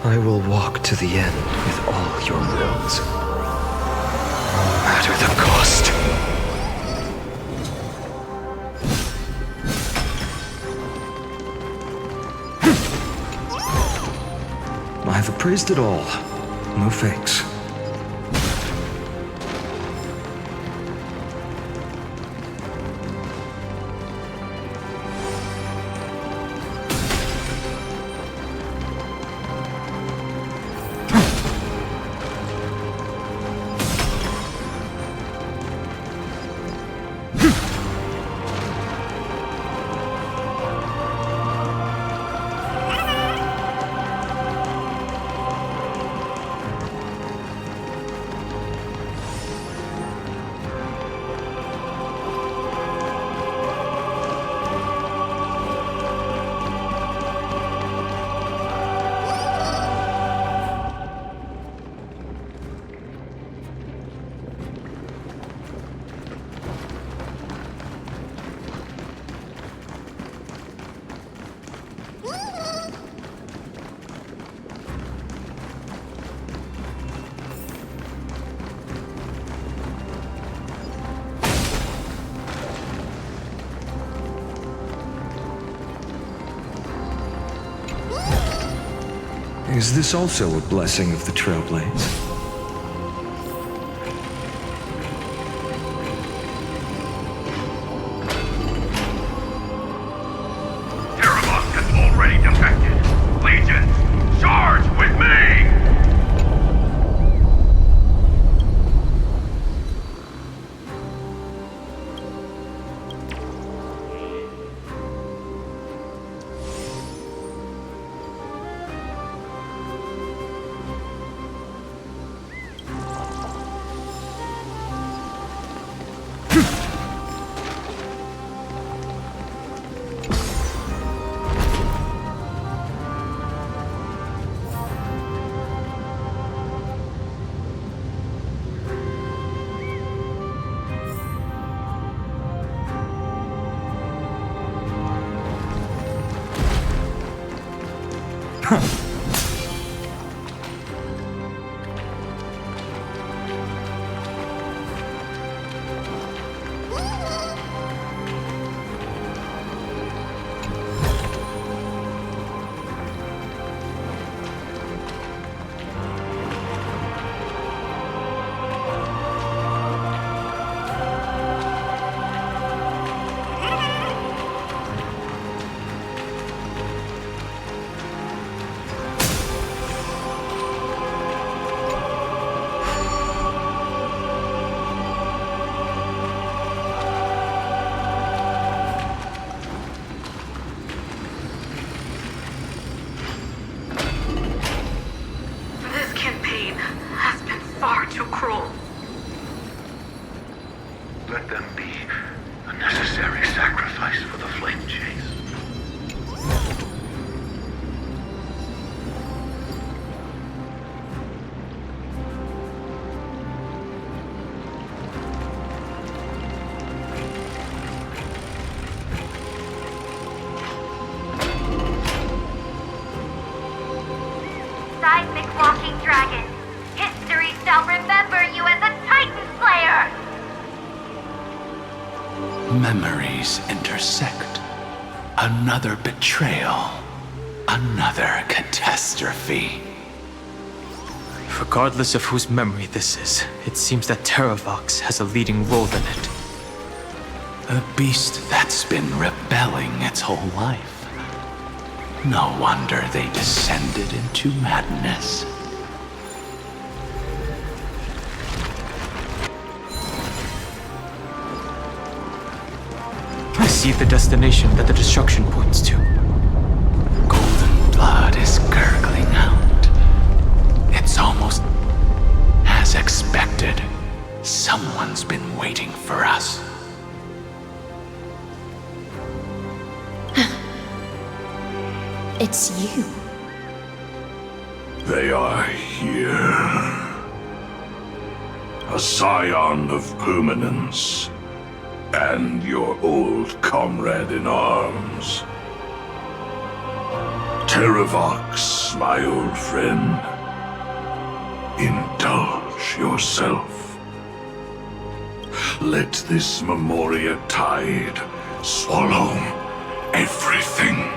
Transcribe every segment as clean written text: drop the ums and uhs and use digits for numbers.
I will walk to the end with all your wills, no matter the cost. I've appraised it all. No fakes. Is this also a blessing of the Trailblades? Let them be a necessary sacrifice for the flame chase. Seismic walking dragon. History shall remember you as a Titan Slayer! Memories intersect. Another betrayal. Another catastrophe. Regardless of whose memory this is, it seems that Terravox has a leading role in it. A beast that's been rebelling its whole life. No wonder they descended into madness. I see the destination that the destruction points to. Golden blood is gurgling out. It's almost as expected. Someone's been waiting for us. It's you. They are here. A scion of permanence, and your old comrade in arms. Terravox, my old friend. Indulge yourself. Let this Memoria tide swallow everything.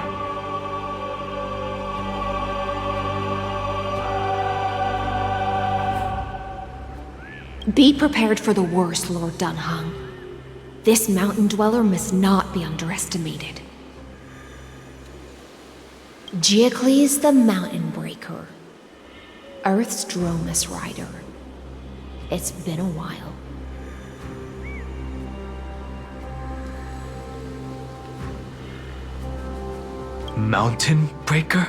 Be prepared for the worst, Lord Dunhung. This mountain dweller must not be underestimated. Giacles the Mountain Breaker. Earth's Dromus Rider. It's been a while. Mountain Breaker?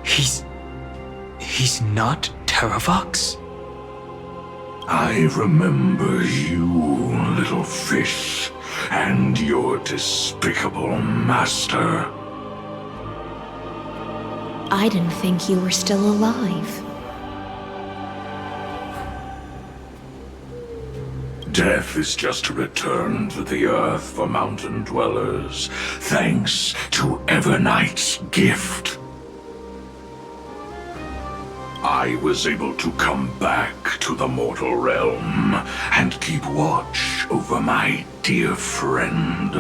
He's not Terravox? I remember you, little fish, and your despicable master. I didn't think you were still alive. Death is just a return to the earth for mountain dwellers, thanks to Evernight's gift. I was able to come back to the mortal realm and keep watch over my dear friend,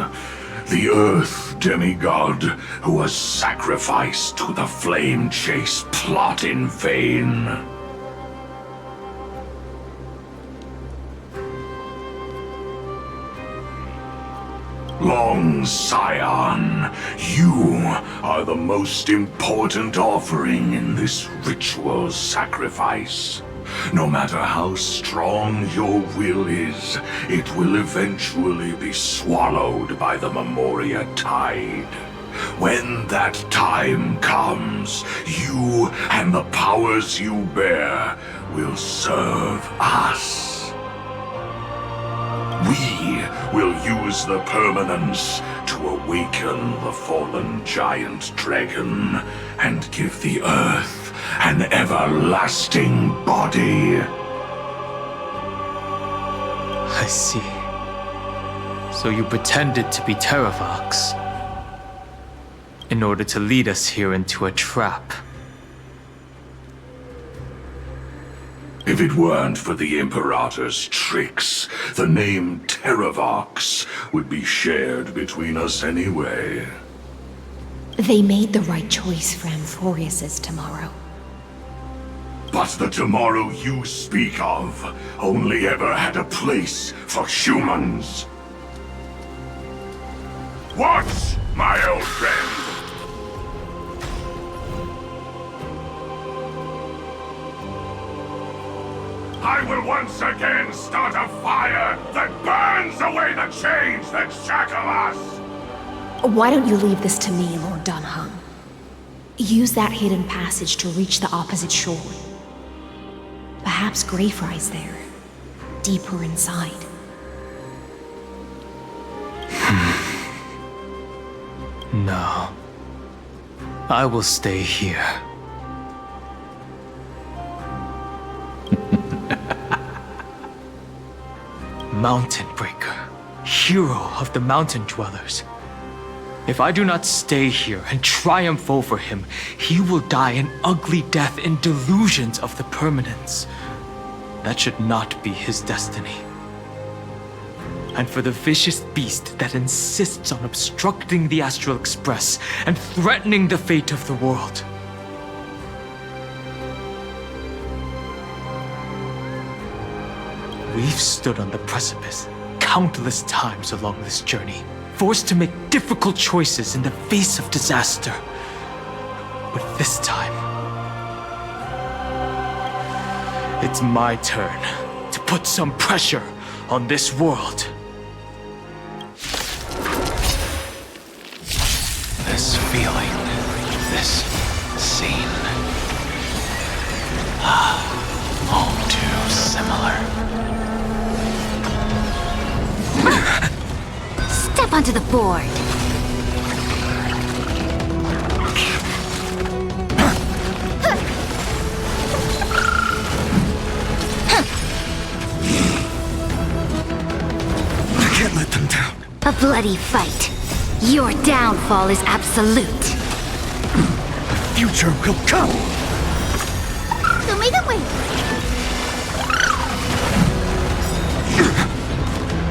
the Earth demigod who was sacrificed to the flame chase plot in vain. Long Scion, you are the most important offering in this ritual sacrifice. No matter how strong your will is, it will eventually be swallowed by the Memoria tide. When that time comes, you and the powers you bear will serve us. We will use the permanence to awaken the fallen giant dragon and give the earth an everlasting body. I see. So you pretended to be Terravox in order to lead us here into a trap. If it weren't for the Imperator's tricks, the name Terravox would be shared between us anyway. They made the right choice for Amphorius's tomorrow. But the tomorrow you speak of only ever had a place for humans. What, my old friend? I will once again start a fire that burns away the chains that shackle us! Why don't you leave this to me, Lord Dunhung? Use that hidden passage to reach the opposite shore. Perhaps Greyfry's there, deeper inside. No. I will stay here. Mountain Breaker, hero of the mountain dwellers. If I do not stay here and triumph over him, he will die an ugly death in delusions of the permanence. That should not be his destiny. And for the vicious beast that insists on obstructing the Astral Express and threatening the fate of the world. We've stood on the precipice countless times along this journey, forced to make difficult choices in the face of disaster. But this time, it's my turn to put some pressure on this world. This feeling, this scene. All too similar. Step onto the board. A bloody fight. Your downfall is absolute. Future will come!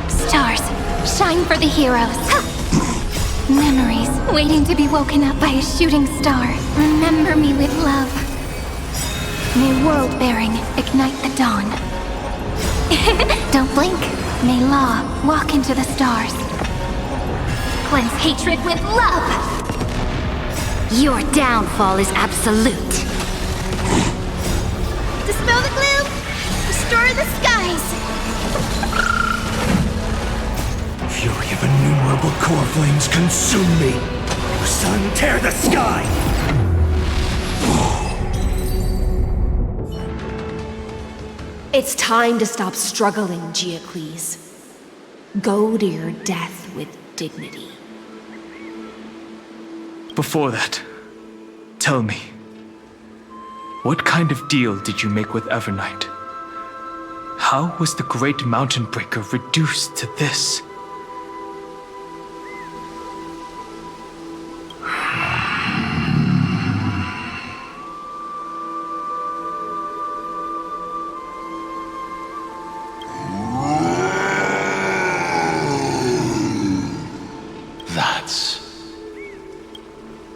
Stars, shine for the heroes. Memories waiting to be woken up by a shooting star. Remember me with love. May world-bearing ignite the dawn. Don't blink. May law walk into the stars. Cleanse hatred with love. Your downfall is absolute. Dispel the gloom. Restore the skies. Fury of innumerable core flames consume me! Sun, tear the sky! It's time to stop struggling, Geocles. Go to your death with dignity. Before that, tell me, what kind of deal did you make with Evernight? How was the Great Mountain Breaker reduced to this?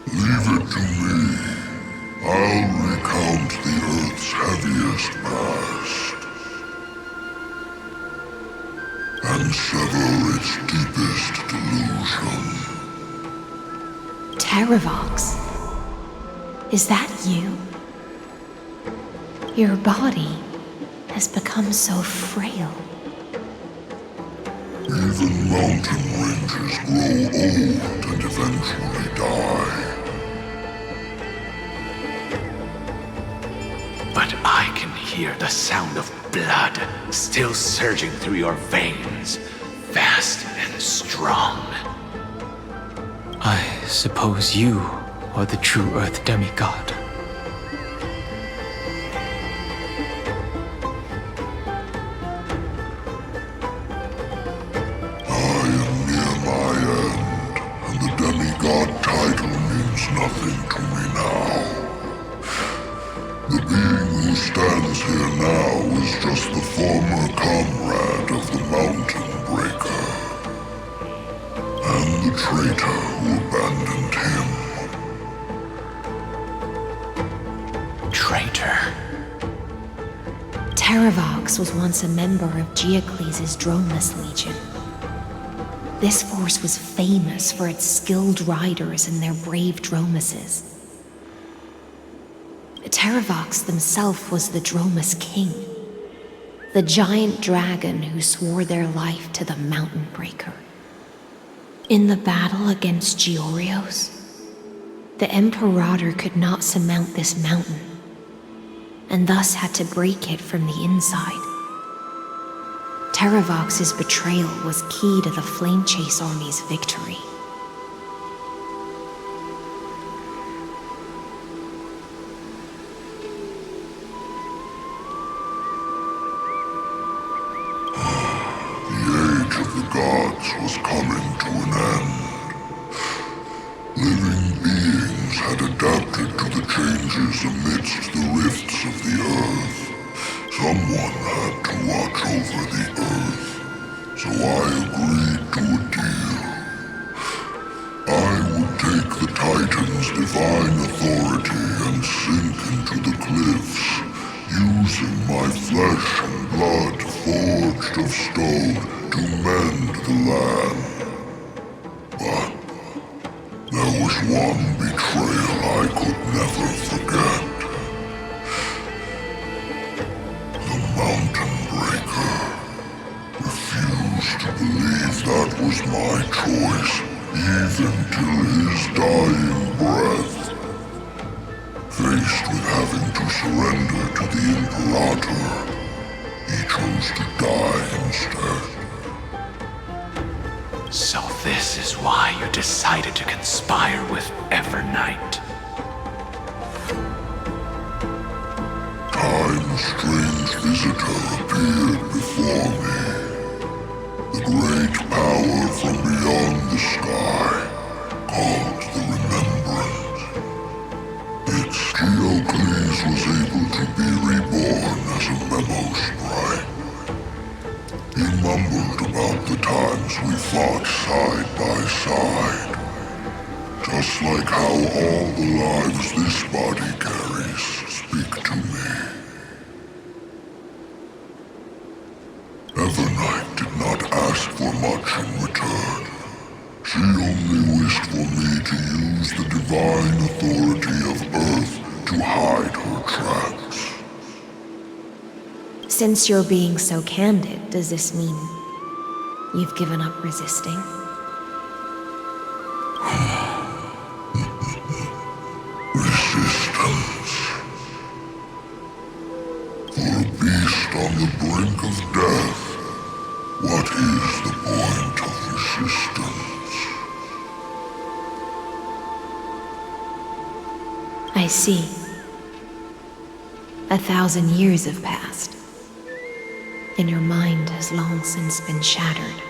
Leave it to me. I'll recount the Earth's heaviest past and sever its deepest delusion. Terravox? Is that you? Your body has become so frail. Even mountain ranges grow old and eventually die. But I can hear the sound of blood still surging through your veins, fast and strong. I suppose you are the true Earth demigod. I am near my end, and the demigod title means nothing to me now. The being who stands here now is just the former comrade of the Mountain Breaker, and the traitor who abandoned him. Traitor. Terravox was once a member of Geocles' Dromus Legion. This force was famous for its skilled riders and their brave Dromuses. Terravox himself was the Dromus King, the giant dragon who swore their life to the Mountain Breaker. In the battle against Georios, the Imperator could not surmount this mountain, and thus had to break it from the inside. Terravox's betrayal was key to the Flame Chase Army's victory. Was coming to an end. Living beings had adapted to the changes amidst the rifts of the Earth. Someone had to watch over the Earth, so I agreed to a deal. I would take the Titan's divine authority and sink into the cliffs, using my flesh and blood forged of stone to mend the land. But there was one betrayal I could never forget. The Mountain Breaker refused to believe that was my choice, even till his dying breath. Faced with having to surrender to the Imperator, he chose to die instead. So this is why you decided to conspire with Evernight. Time's strange visitor appeared before me. The great power from beyond the sky, called the Remembrance. Its Geocles was able to be reborn as a memo sprite. He mumbled about the times we fought side by side. Just like how all the lives this body carries speak to me. Evernight did not ask for much in return. She only wished for me to use the divine authority of Earth to hide her tracks. Since you're being so candid, does this mean you've given up resisting? Resistance. For a beast on the brink of death, what is the point of resistance? I see. 1,000 years have passed, and your mind has long since been shattered.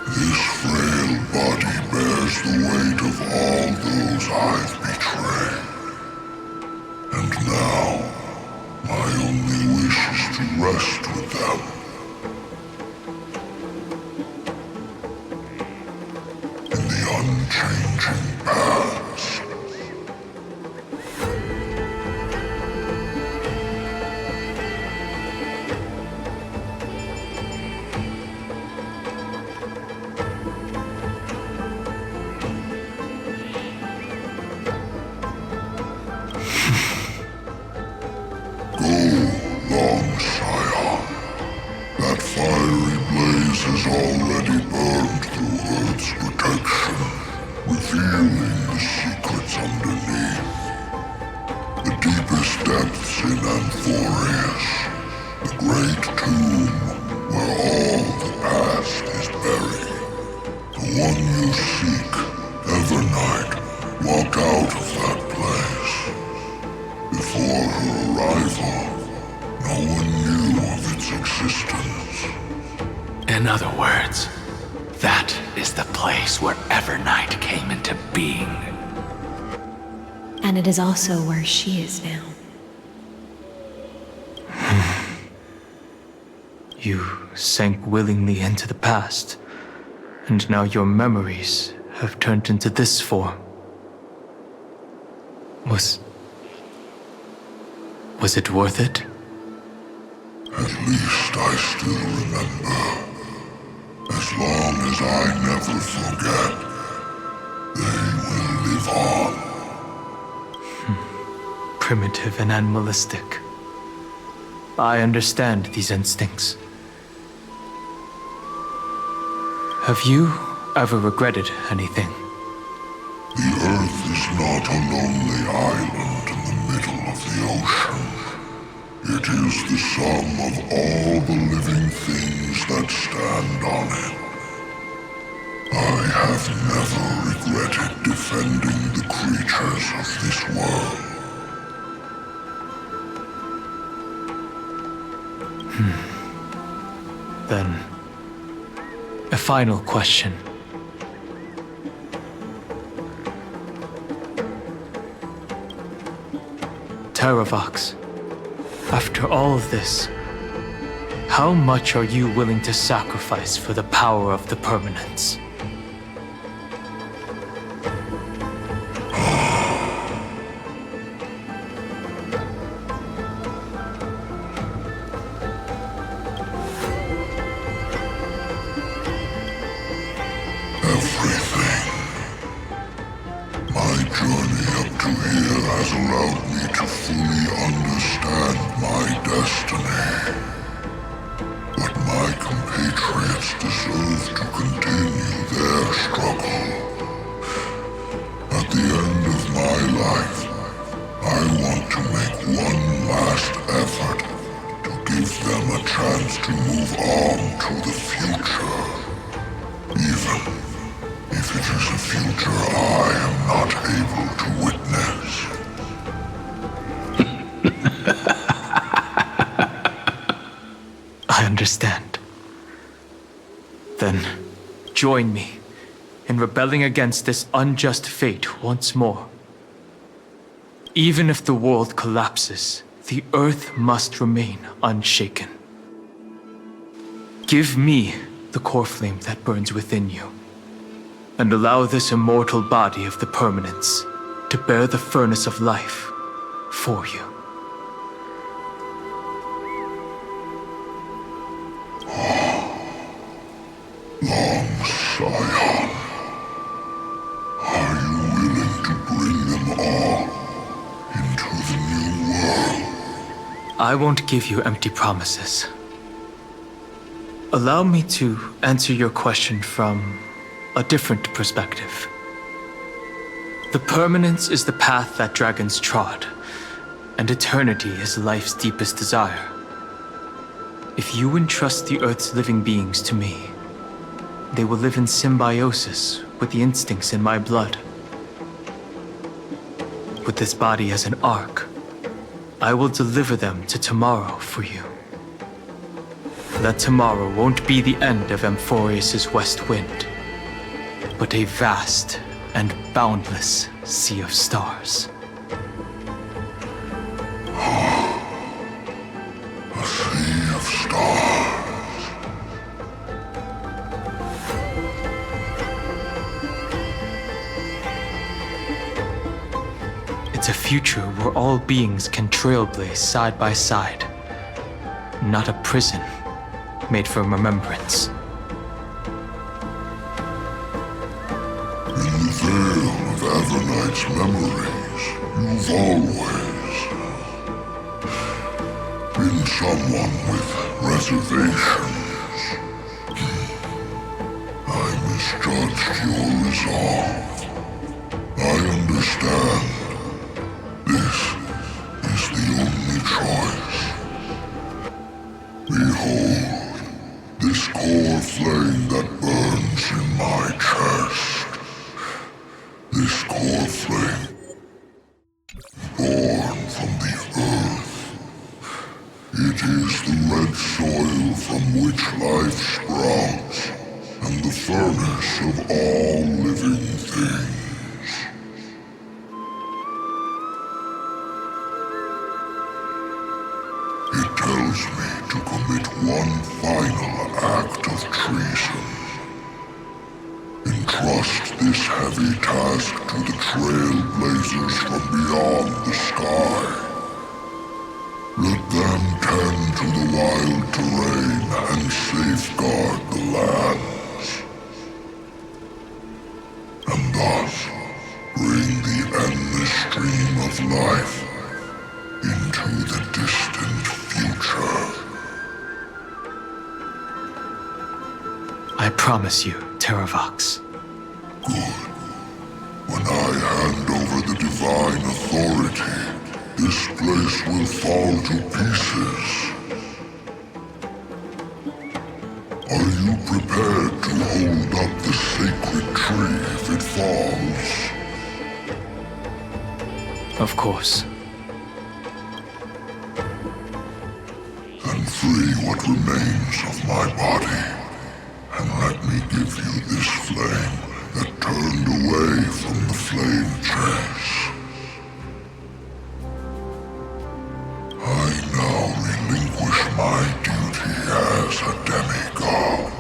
This frail body bears the weight of all those I've betrayed. And now, my only wish is to rest with them. In the unchanging past. Has already burned through Earth's protection, revealing the secrets underneath. The deepest depths in Amphorius, the great tomb where all the past is buried. The one you seek, Evernight, walked out of that place. Before her arrival, no one knew of its existence. In other words, that is the place where Evernight came into being. And it is also where she is now. You sank willingly into the past, and now your memories have turned into this form. Was it worth it? At least I still remember. As long as I never forget, they will live on. Primitive and animalistic. I understand these instincts. Have you ever regretted anything? The Earth is not a lonely island in the middle of the ocean. It is the sum of all the living things that stand on it. I have never regretted defending the creatures of this world. Then, a final question. Terravox, after all of this, how much are you willing to sacrifice for the power of the permanence? Everything. My journey up to here has allowed me to fully understand my destiny. But my compatriots deserve to continue their struggle. At the end of my life, I want to make one last effort to give them a chance to move on to the future. Even if it is a future I am not able to witness. I understand. join me in rebelling against this unjust fate once more. Even if the world collapses, the earth must remain unshaken. Give me the core flame that burns within you, and allow this immortal body of the permanence to bear the furnace of life for you. Scion, are you willing to bring them all into the new world? I won't give you empty promises. Allow me to answer your question from a different perspective. The permanence is the path that dragons trod, and eternity is life's deepest desire. If you entrust the Earth's living beings to me, they will live in symbiosis with the instincts in my blood. With this body as an ark, I will deliver them to tomorrow for you. That tomorrow won't be the end of Amphorius' west wind, but a vast and boundless sea of stars. A sea of stars. It's a future where all beings can trailblaze side by side, not a prison made for remembrance. In the veil of Avernight's memories, you've always been someone with reservations. I misjudged your resolve. I understand. This is the only choice. Behold, this core flame that burns in my chest. This core flame, born from the earth. It is the red soil from which life sprouts, and the furnace of all living things. It tells me to commit one final act of treason. Entrust this heavy task to the trailblazers from beyond the sky. Let them tend to the wild terrain and safeguard the lands. And thus bring the endless stream of life into the distant future. I promise you, Terravox. Good. When I hand over the divine authority, this place will fall to pieces. Are you prepared to hold up the sacred tree if it falls? Of course. Then free what remains of my body, and let me give you this flame that turned away from the flame chase. I now relinquish my duty as a demigod.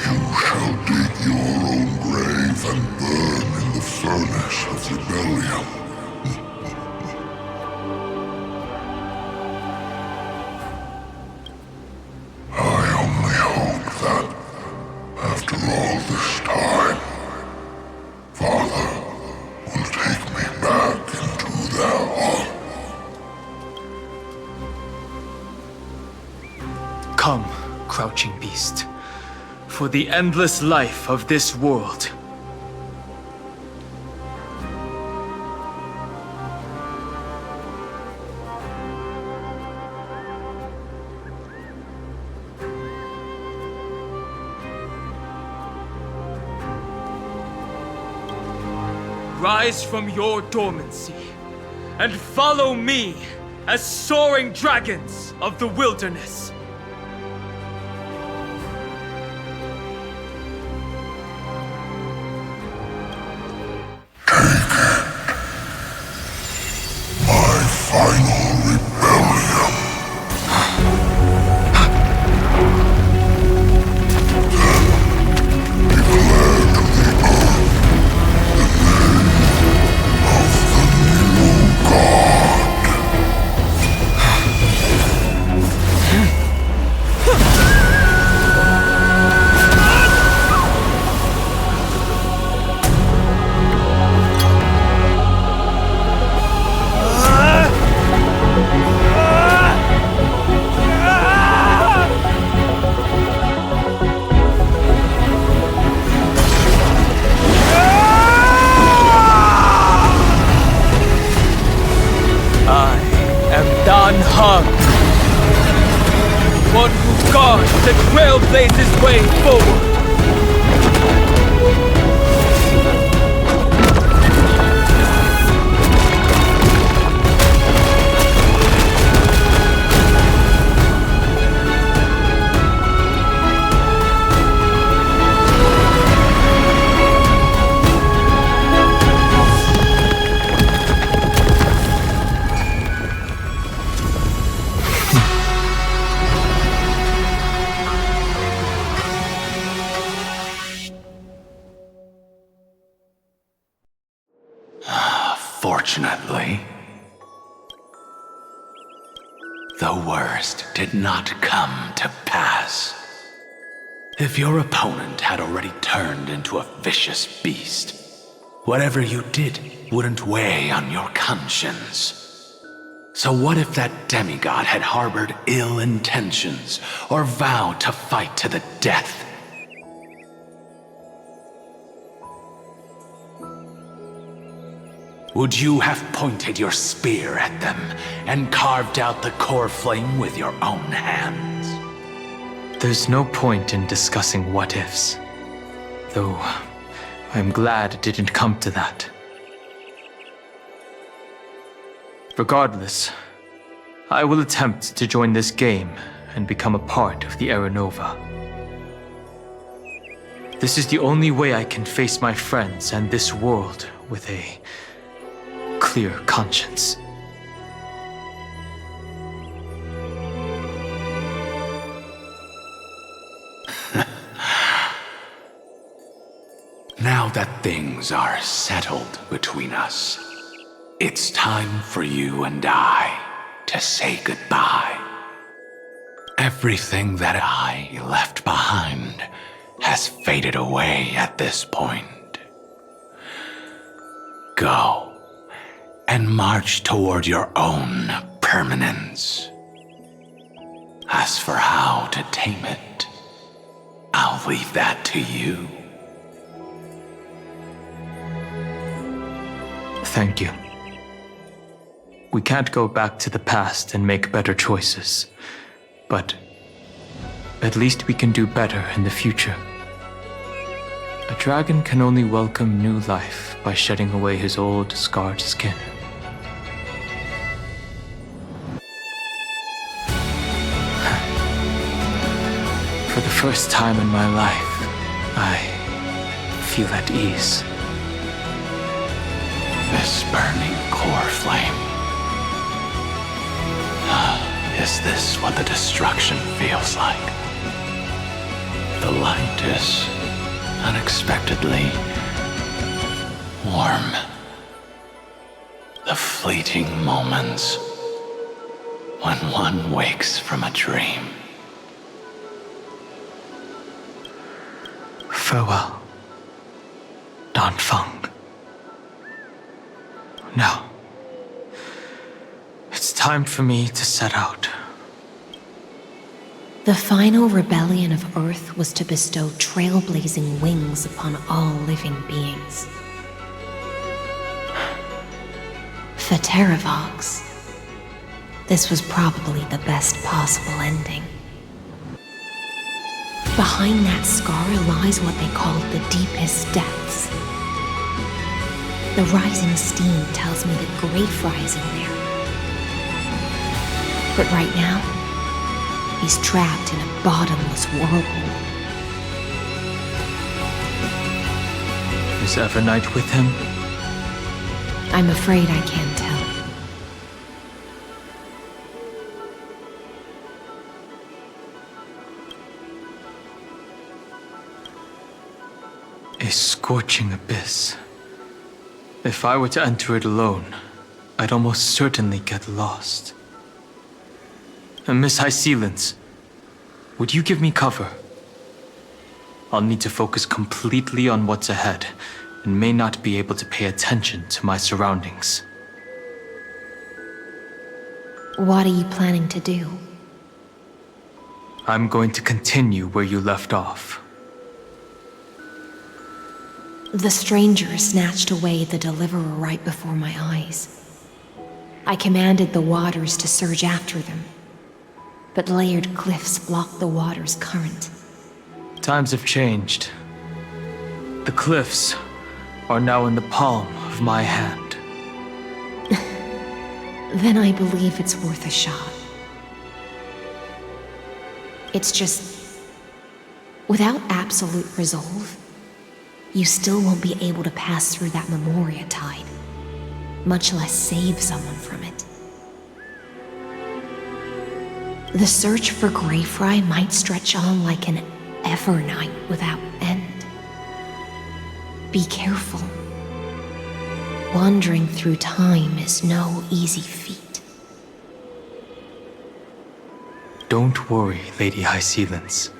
You shall dig your own grave and burn in the furnace of rebellion. I only hope that, after all this time, Father will take me back into their heart. Come, crouching beast, for the endless life of this world. Rise from your dormancy and follow me as soaring dragons of the wilderness. My final rebellion. Then declare to the earth the name of the new god. One who guards the trailblazer's way forward. Fortunately, the worst did not come to pass. If your opponent had already turned into a vicious beast, whatever you did wouldn't weigh on your conscience. So what if that demigod had harbored ill intentions or vowed to fight to the death? Would you have pointed your spear at them and carved out the core flame with your own hands? There's no point in discussing what-ifs. Though, I'm glad it didn't come to that. Regardless, I will attempt to join this game and become a part of the Era Nova. This is the only way I can face my friends and this world with a clear conscience. Now that things are settled between us, it's time for you and I to say goodbye. Everything that I left behind has faded away at this point. Go and march toward your own permanence. As for how to tame it, I'll leave that to you. Thank you. We can't go back to the past and make better choices, but at least we can do better in the future. A dragon can only welcome new life by shedding away his old, scarred skin. For the first time in my life, I feel at ease. This burning core flame. Is this what the destruction feels like? The light is unexpectedly warm. The fleeting moments when one wakes from a dream. Farewell, Danfeng. Now, it's time for me to set out. The final rebellion of Earth was to bestow trailblazing wings upon all living beings. For Terravox, this was probably the best possible ending. Behind that scar lies what they called the deepest depths. The rising steam tells me the Great Rising there. But right now, he's trapped in a bottomless whirlpool. Is Evernight with him? I'm afraid I can't tell. A scorching abyss. If I were to enter it alone, I'd almost certainly get lost. And Miss Hysealence, would you give me cover? I'll need to focus completely on what's ahead, and may not be able to pay attention to my surroundings. What are you planning to do? I'm going to continue where you left off. The stranger snatched away the deliverer right before my eyes. I commanded the waters to surge after them, but layered cliffs blocked the water's current. Times have changed. The cliffs are now in the palm of my hand. Then I believe it's worth a shot. It's just, without absolute resolve, you still won't be able to pass through that Memoria tide, much less save someone from it. The search for Greyfry might stretch on like an Evernight without end. Be careful. Wandering through time is no easy feat. Don't worry, Lady Hysealence.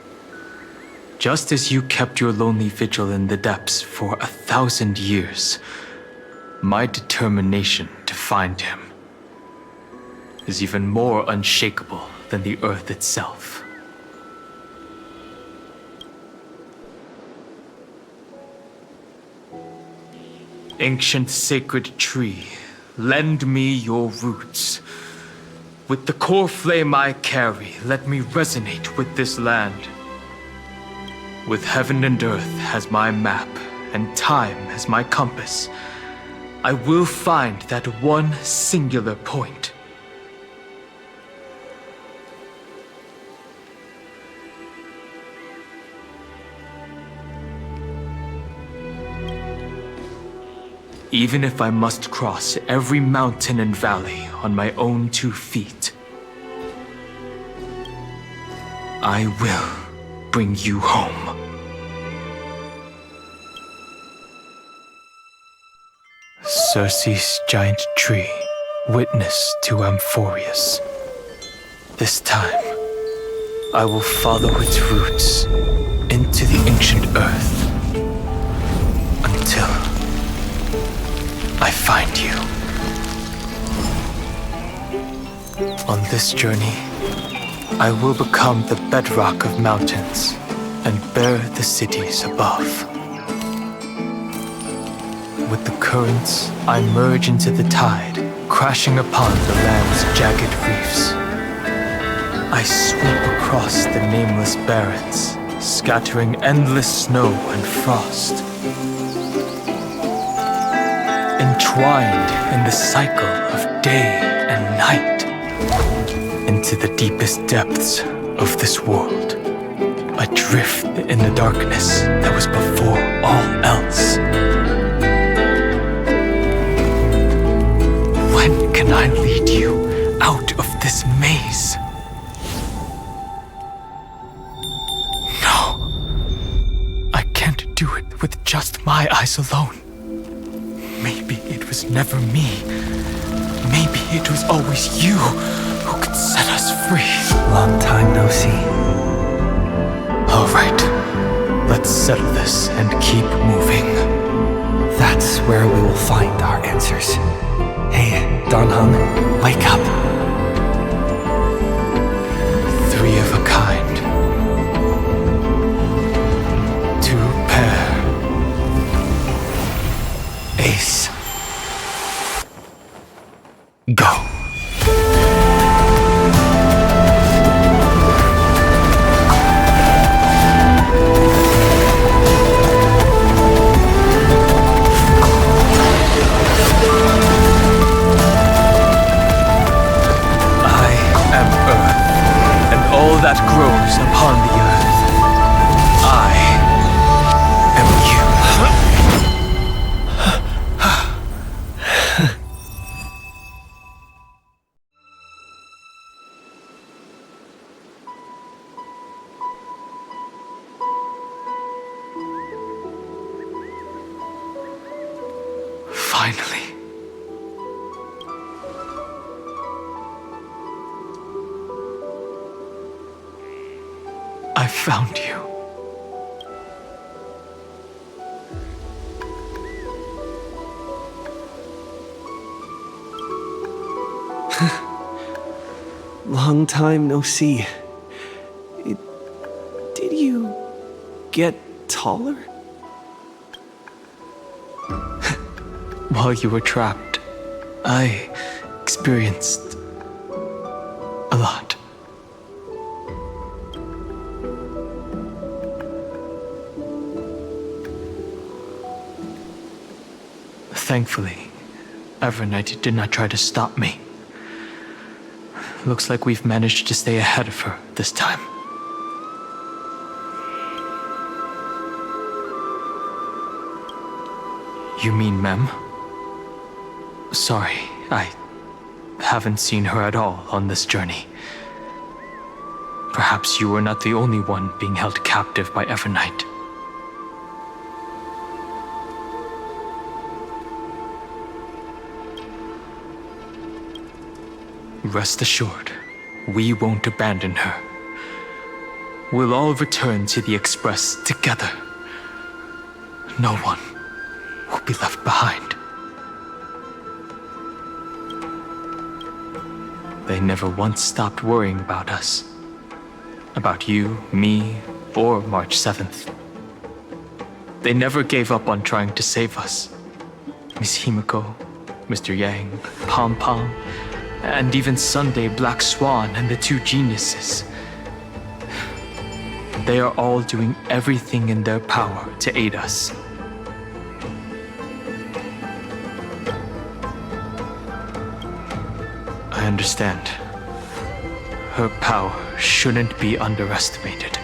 Just as you kept your lonely vigil in the depths for 1,000 years, my determination to find him is even more unshakable than the earth itself. Ancient sacred tree, lend me your roots. With the core flame I carry, let me resonate with this land. With heaven and earth as my map, and time as my compass, I will find that one singular point. Even if I must cross every mountain and valley on my own 2 feet, I will bring you home. Circe's giant tree, witness to Amphorius. This time, I will follow its roots into the ancient earth until I find you. On this journey, I will become the bedrock of mountains and bear the cities above. With the currents, I merge into the tide, crashing upon the land's jagged reefs. I sweep across the nameless barrens, scattering endless snow and frost. Entwined in the cycle of day and night, into the deepest depths of this world, adrift in the darkness that was before all else. When can I lead you out of this maze? No, I can't do it with just my eyes alone. Maybe it was never me. Maybe it was always you who could set us free. Long time no see. All right, let's settle this and keep moving. That's where we will find our answers. Hey, Donhung, wake up. 3 of a kind. 2 pair. Ace. Go. Finally. I found you. Long time no see. Did you get taller? While you were trapped, I experienced a lot. Thankfully, Evernight did not try to stop me. Looks like we've managed to stay ahead of her this time. You mean Mem? Sorry, I haven't seen her at all on this journey. Perhaps you were not the only one being held captive by Evernight. Rest assured, we won't abandon her. We'll all return to the Express together. No one will be left behind. They never once stopped worrying about us. About you, me, or March 7th. They never gave up on trying to save us. Miss Himiko, Mr. Yang, Pom Pom, and even Sunday Black Swan and the two geniuses. They are all doing everything in their power to aid us. I understand. Her power shouldn't be underestimated.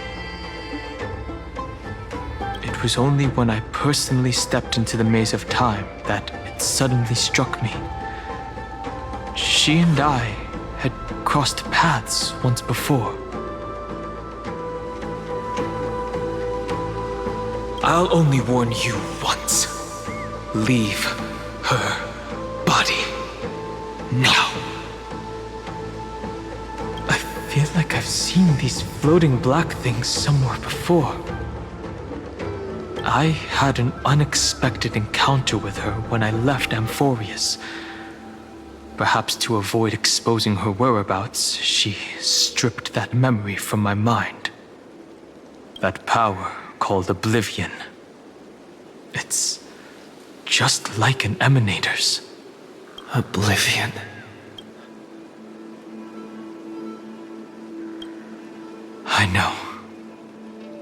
It was only when I personally stepped into the maze of time that it suddenly struck me. She and I had crossed paths once before. I'll only warn you once. Leave her body now. I feel like I've seen these floating black things somewhere before. I had an unexpected encounter with her when I left Amphorius. Perhaps to avoid exposing her whereabouts, she stripped that memory from my mind. That power called Oblivion. It's just like an Emanator's. Oblivion. I know.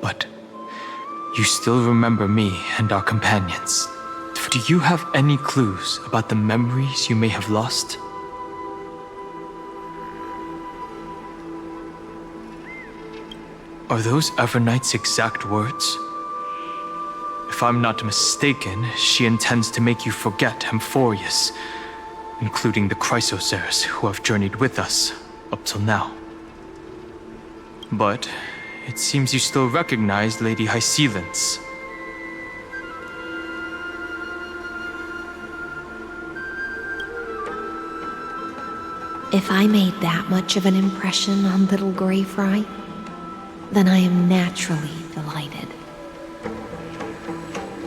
But you still remember me and our companions. Do you have any clues about the memories you may have lost? Are those Evernight's exact words? If I'm not mistaken, she intends to make you forget Amphorius, including the Chrysosaurs who have journeyed with us up till now. But it seems you still recognize Lady Hycelence. If I made that much of an impression on little Grey Fry, then I am naturally delighted.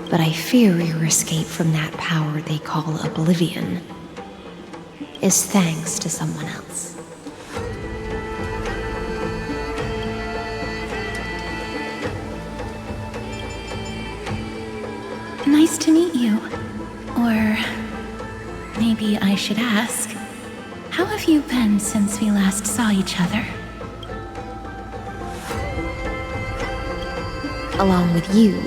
But I fear your escape from that power they call Oblivion is thanks to someone else. Nice to meet you. Or maybe I should ask, how have you been since we last saw each other? Along with you,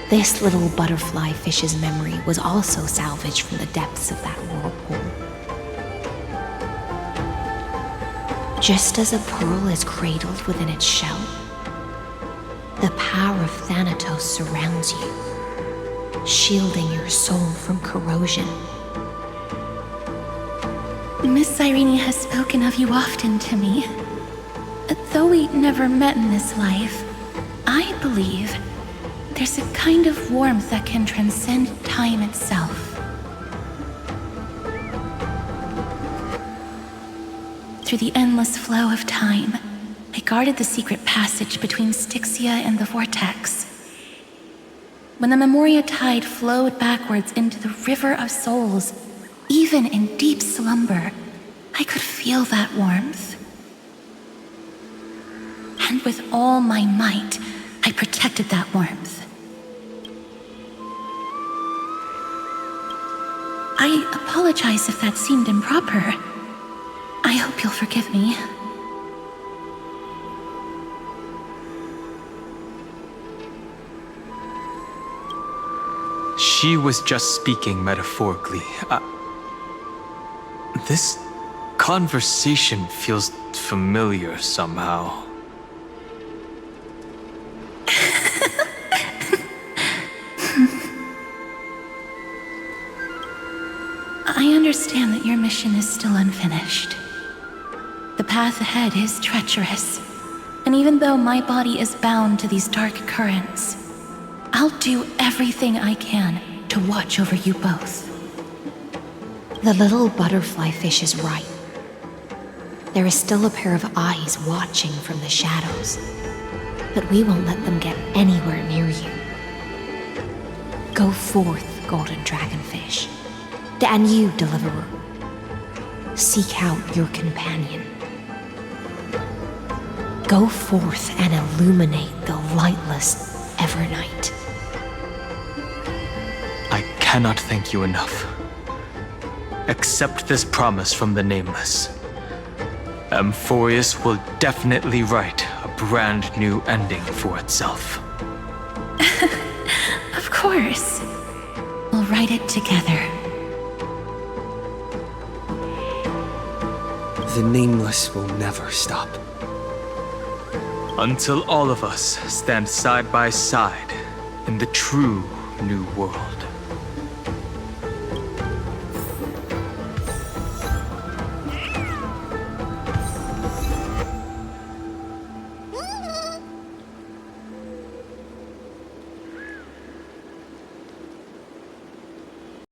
this little butterfly fish's memory was also salvaged from the depths of that whirlpool. Just as a pearl is cradled within its shell, the power of Thanatos surrounds you, shielding your soul from corrosion. Miss Irene has spoken of you often to me. Though we never met in this life, I believe there's a kind of warmth that can transcend time itself. through the endless flow of time, I guarded the secret passage between Styxia and the Vortex. When the Memoria tide flowed backwards into the river of souls, even in deep slumber, I could feel that warmth. And with all my might, I protected that warmth. I apologize if that seemed improper. I hope you'll forgive me. She was just speaking metaphorically. This conversation feels familiar somehow. I understand that your mission is still unfinished. The path ahead is treacherous, and even though my body is bound to these dark currents, I'll do everything I can to watch over you both. The little butterfly fish is right. There is still a pair of eyes watching from the shadows, but we won't let them get anywhere near you. Go forth, golden dragonfish, and you, deliverer. Seek out your companion. Go forth and illuminate the lightless Evernight. I cannot thank you enough. Accept this promise from the Nameless. Amphorius will definitely write a brand new ending for itself. Of course. We'll write it together. The Nameless will never stop. Until all of us stand side by side in the true new world.